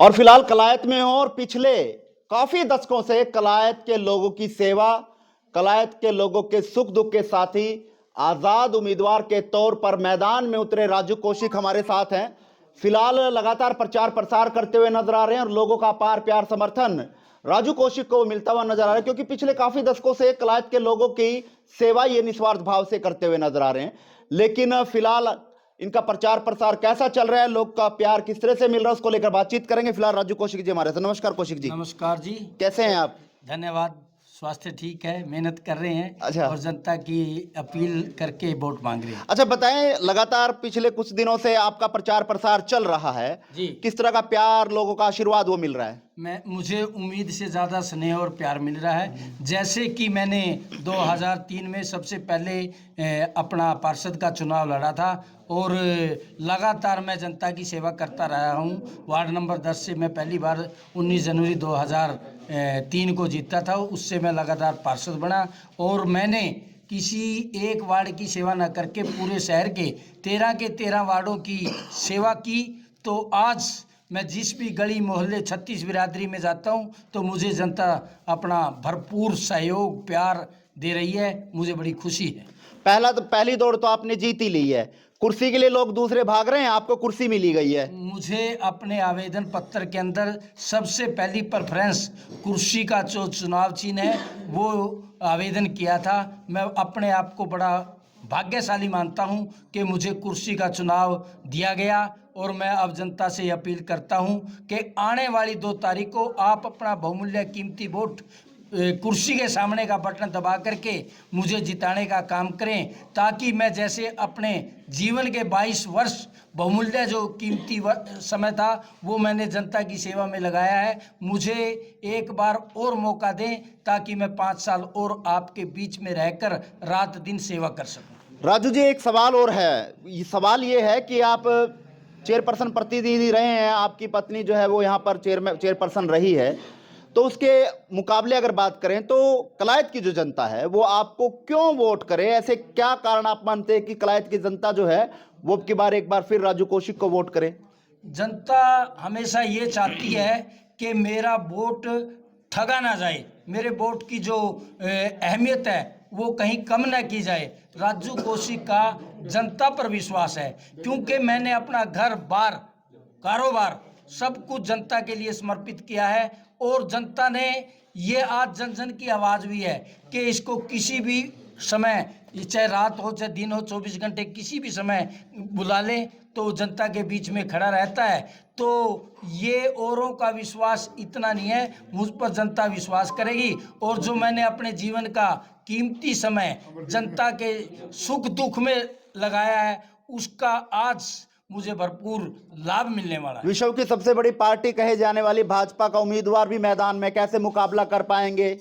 और फिलहाल कलायत में हो और पिछले काफी दशकों से कलायत के लोगों की सेवा, कलायत के लोगों के सुख दुख के साथी आजाद उम्मीदवार के तौर पर मैदान में उतरे राजू कौशिक हमारे साथ हैं। फिलहाल लगातार प्रचार प्रसार करते हुए नजर आ रहे हैं और लोगों का अपार प्यार समर्थन राजू कौशिक को मिलता हुआ नजर आ रहा है, क्योंकि पिछले काफी दशकों से कलायत के लोगों की सेवा ये निस्वार्थ भाव से करते हुए नजर आ रहे हैं। लेकिन फिलहाल इनका प्रचार प्रसार कैसा चल रहा है, लोग का प्यार किस तरह से मिल रहा है, उसको लेकर बातचीत करेंगे। फिलहाल राजू कौशिक जी हमारे साथ। नमस्कार कौशिक जी। नमस्कार जी। कैसे हैं आप? धन्यवाद। स्वास्थ्य ठीक है, मेहनत कर रहे हैं। अच्छा। और जनता की अपील करके वोट मांग रहे हैं। अच्छा बताएं, लगातार पिछले कुछ दिनों से आपका प्रचार प्रसार चल रहा है जी। किस तरह का प्यार, लोगों का आशीर्वाद वो मिल रहा है? मुझे उम्मीद से ज़्यादा स्नेह और प्यार मिल रहा है। जैसे कि मैंने 2003 में सबसे पहले अपना पार्षद का चुनाव लड़ा था और लगातार मैं जनता की सेवा करता रहा हूँ। वार्ड नंबर 10 से मैं पहली बार 19 जनवरी 2003 को जीता था, उससे मैं लगातार पार्षद बना और मैंने किसी एक वार्ड की सेवा न करके पूरे शहर के 13 वार्डों की सेवा की। तो आज मैं जिस भी गली मोहल्ले 36 बिरादरी में जाता हूं तो मुझे जनता अपना भरपूर सहयोग प्यार दे रही है। मुझे बड़ी खुशी है। पहली दौड़ तो आपने जीत ही ली है, कुर्सी के लिए लोग दूसरे भाग रहे हैं, आपको कुर्सी मिली गई है। मुझे अपने आवेदन पत्र के अंदर सबसे पहली प्रेफरेंस कुर्सी का जो चुनाव चिन्ह है वो आवेदन किया था। मैं अपने आप को बड़ा भाग्यशाली मानता हूं कि मुझे कुर्सी का चुनाव दिया गया और मैं अब जनता से अपील करता हूं कि आने वाली 2 तारीख को आप अपना बहुमूल्य कीमती वोट कुर्सी के सामने का बटन दबा करके मुझे जिताने का काम करें, ताकि मैं जैसे अपने जीवन के 22 वर्ष बहुमूल्य जो कीमती समय था वो मैंने जनता की सेवा में लगाया है, मुझे एक बार और मौका दें ताकि मैं 5 साल और आपके बीच में रहकर रात दिन सेवा कर सकूं। राजू जी एक सवाल और है, सवाल ये है कि आप चेयरपर्सन प्रतिनिधि रहे हैं, आपकी पत्नी जो है वो यहाँ पर चेयरपर्सन रही है, तो उसके मुकाबले अगर बात करें तो कलायत की जो जनता है वो आपको क्यों वोट करे? ऐसे क्या कारण आप मानते हैं कि कलायत की जनता जो है वो अब की बार एक बार फिर राजू कौशिक को वोट करे? जनता हमेशा ये चाहती है कि मेरा वोट ठगा ना जाए, मेरे वोट की जो अहमियत है वो कहीं कम ना की जाए। राजू कौशिक का जनता पर विश्वास है, क्योंकि मैंने अपना घर बार कारोबार सब कुछ जनता के लिए समर्पित किया है और जनता ने ये आज जन जन की आवाज़ भी है कि इसको किसी भी समय, चाहे रात हो चाहे दिन हो, 24 घंटे किसी भी समय बुला लें तो जनता के बीच में खड़ा रहता है। तो ये औरों का विश्वास इतना नहीं है, मुझ पर जनता विश्वास करेगी और जो मैंने अपने जीवन का कीमती समय जनता के सुख दुख में लगाया है उसका आज मुझे भरपूर लाभ मिलने वाला है। विश्व की सबसे बड़ी पार्टी कहे जाने वाली भाजपा का उम्मीदवार भी मैदान में, कैसे मुकाबला कर पाएंगे?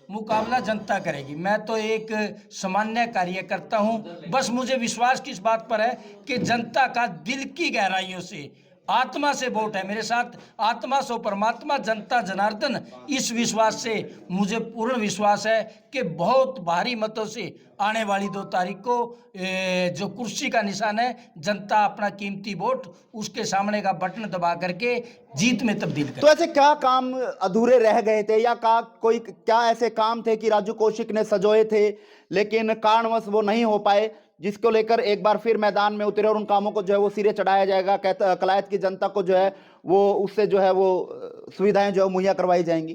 मुकाबला जनता करेगी। मैं तो एक सामान्य कार्यकर्ता हूं, बस मुझे विश्वास किस बात पर है कि जनता का दिल की गहराइयों से आत्मा से वोट है मेरे साथ। आत्मा सो परमात्मा, जनता जनार्दन, इस विश्वास से मुझे पूर्ण विश्वास है कि बहुत भारी मतों से आने वाली 2 तारीख को जो कुर्सी का निशान है, जनता अपना कीमती वोट उसके सामने का बटन दबा करके जीत में तब्दील करे। तो ऐसे क्या काम अधूरे रह गए थे या क्या ऐसे काम थे कि राजू कौशिक ने सजोए थे लेकिन कारणवश वो नहीं हो पाए, जिसको लेकर एक बार फिर मैदान में उतरे और उन कामों को जो है वो सिरे चढ़ाया जाएगा? कलायत की जनता को जो है वो उससे जो है वो सुविधाएं जो है मुहैया करवाई जाएंगी?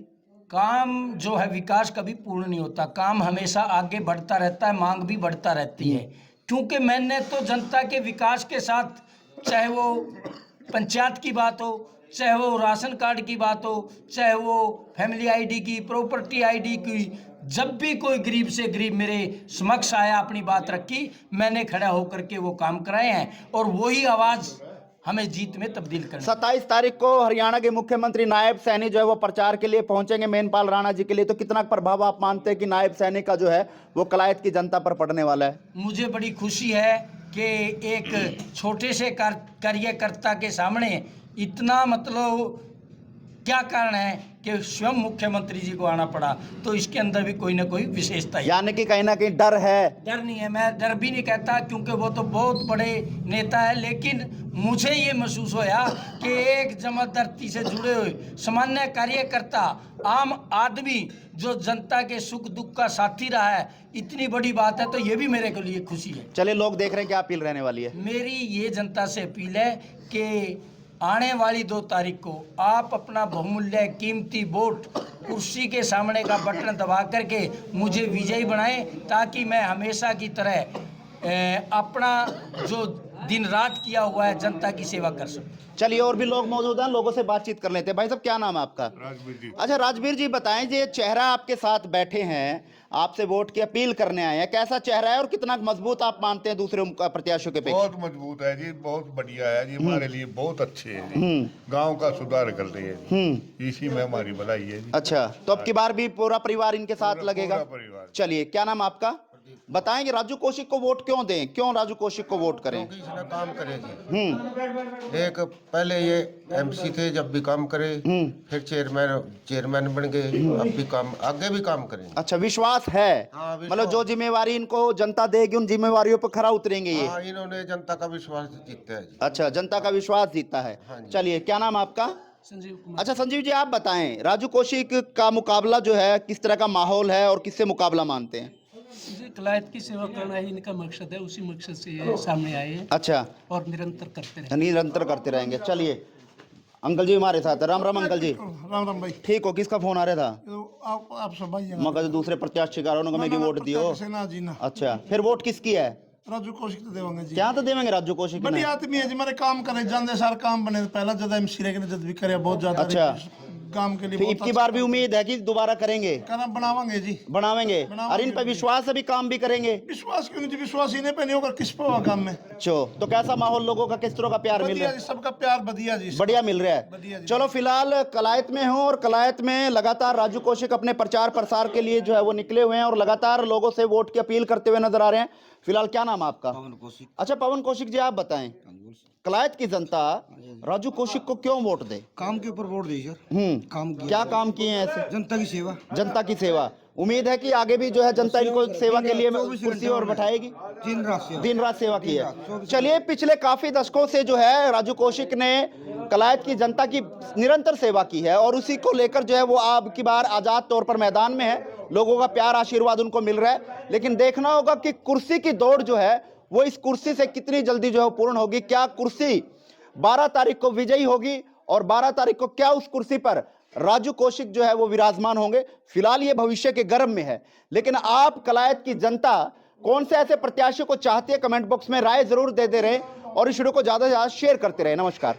काम जो है, विकास कभी पूर्ण नहीं होता, काम हमेशा आगे बढ़ता रहता है, मांग भी बढ़ता रहती है। क्योंकि मैंने तो जनता के विकास के साथ, चाहे वो पंचायत की बात हो, चाहे वो राशन कार्ड की बात हो, चाहे वो फैमिली आईडी की, प्रॉपर्टी आईडी की, जब भी कोई गरीब से गरीब मेरे समक्ष आया, अपनी बात रखी, मैंने खड़ा होकर के वो काम कराए हैं और वही आवाज़ हमें जीत में तब्दील करना। 27 तारीख को हरियाणा के मुख्यमंत्री नायब सैनी जो है वो प्रचार के लिए पहुंचेंगे मेनपाल राणा जी के लिए, तो कितना प्रभाव आप मानते हैं कि नायब सैनी का जो है वो कलायत की जनता पर पड़ने वाला है? मुझे बड़ी खुशी है कि एक छोटे से कार्यकर्ता के सामने इतना मतलब क्या कारण है कि स्वयं मुख्यमंत्री जी को आना पड़ा, तो इसके अंदर भी कोई ना कोई विशेषता है। यानी कि कहीं ना कहीं डर है। डर नहीं है, मैं डर भी नहीं कहता, क्योंकि वो तो बहुत बड़े नेता है, लेकिन मुझे ये महसूस होया कि एक जमाधरती से जुड़े हुए सामान्य कार्यकर्ता, आम आदमी जो जनता के सुख दुख का साथी रहा है, इतनी बड़ी बात है, तो ये भी मेरे के लिए खुशी है। चलिए, लोग देख रहे हैं क्या अपील रहने वाली है। मेरी ये जनता से अपील है कि आने वाली 2 तारीख को आप अपना बहुमूल्य कीमती वोट कुर्सी के सामने का बटन दबा करके मुझे विजयी बनाएं, ताकि मैं हमेशा की तरह अपना जो दिन रात किया हुआ है जनता की सेवा कर सकूं। चलिए, और भी लोग मौजूद हैं, लोगों से बातचीत कर लेते हैं। भाई साहब, क्या नाम है आपका? राजवीर जी। अच्छा, राजवीर जी बताएं, ये चेहरा आपके साथ बैठे हैं, आपसे वोट की अपील करने आए हैं, कैसा चेहरा है और कितना मजबूत आप मानते हैं दूसरे प्रत्याशियों के पेश? बहुत मजबूत है जी, बहुत बढ़िया है जी, हमारे लिए बहुत अच्छे हैं जी। गांव का सुधार कर रहे हैं जी, इसी में हमारी भलाई है जी। अच्छा, तो अब की बार भी पूरा परिवार इनके साथ लगेगा? पूरा परिवार। चलिए, क्या नाम आपका? बताएंगे राजू कौशिक को वोट क्यों दें, क्यों राजू कौशिक को वोट करें? क्योंकि इसने काम करे जी। एक पहले ये एमसी थे, जब भी काम करे, फिर चेयरमैन बन गए, अब भी काम, आगे भी काम करेंगे। अच्छा, विश्वास है, हाँ, विश्वास। मतलब जो जिम्मेवारी इनको जनता देगी उन जिम्मेवारियों पर खरा उतरेंगे ये। हाँ, इन्होंने जनता का विश्वास जीता है जी। अच्छा, जनता का विश्वास जीता है। हाँ जी। चलिए, क्या नाम आपका? संजीव कुमार। अच्छा संजीव जी, आप बताएं, राजू कौशिक का मुकाबला जो है, किस तरह का माहौल है और किससे मुकाबला मानते हैं? जी, कलायत की सेवा करना ही इनका मकसद है, उसी मकसद से ये सामने आए हैं अच्छा, और निरंतर करते रहे। निरंतर करते रहेंगे। चलिए, अंकल जी हमारे साथ है। राम राम अंकल जी। राम राम भाई। ठीक हो? किसका फोन आ रहा था? तो आप सब भाई हैं। मगर दूसरे प्रत्याशी को मेरी वोट दियो। ना जी ना। अच्छा, फिर वोट किसकी है? राजू कौशिक तो देवांगे जी। क्या तो देवेंगे राजू कौशिक ने? बढ़िया आदमी है जी, मेरे काम करे जानते सारे काम बने, पहला ज्यादा एमसी रह गए, जब भी करे बहुत ज्यादा। अच्छा। काम के लिए फिर बहुत इबकी बार भी उम्मीद है कि दोबारा करेंगे, करना बनावांगे जी। बनावेंगे, और इन पर विश्वास है भी काम भी करेंगे। विश्वास क्यों नहीं जी, विश्वास इन्हें पे नहीं होगा, किस पे होगा काम में। तो कैसा माहौल, लोगों का किस तरह का प्यार मिल बढ़िया रहा जी, है? सबका प्यार बढ़िया जी। बढ़िया मिल रहा बढ़िया है। जी। चलो, फिलहाल कलायत में हूँ और कलायत में लगातार राजू कौशिक अपने प्रचार प्रसार के लिए जो है वो निकले हुए हैं और लगातार लोगों से वोट की अपील करते हुए नजर आ रहे हैं। फिलहाल क्या नाम है आपका? पवन कौशिक। अच्छा, पवन कौशिक जी, आप बताएं, कलायत की जनता राजू कौशिक को क्यों वोट दे? काम के ऊपर वोट दी सर। काम किया। क्या काम किए हैं ऐसे? जनता की सेवा। जनता की सेवा। उम्मीद है कि आगे भी जो है जनता इनको सेवा के लिए कुर्सी और बैठाएगी। दिन रात सेवा की है। चलिए, पिछले काफी दशकों से जो है राजू कौशिक ने कलायत की जनता की निरंतर सेवा की है और उसी को लेकर जो है वो अब की बार आजाद तौर पर मैदान में है। लोगों का प्यार आशीर्वाद उनको मिल रहा है, लेकिन देखना होगा कि कुर्सी की दौड़ जो है वो इस कुर्सी से कितनी जल्दी जो है पूर्ण होगी। क्या कुर्सी 12 तारीख को विजयी होगी और 12 तारीख को क्या उस कुर्सी पर राजू कौशिक जो है वो विराजमान होंगे? फिलहाल ये भविष्य के गर्भ में है, लेकिन आप कलायत की जनता कौन से ऐसे प्रत्याशी को चाहते हैं, कमेंट बॉक्स में राय जरूर दे रहे हैं और इस वीडियो को ज्यादा से ज्यादा शेयर करते रहे। नमस्कार।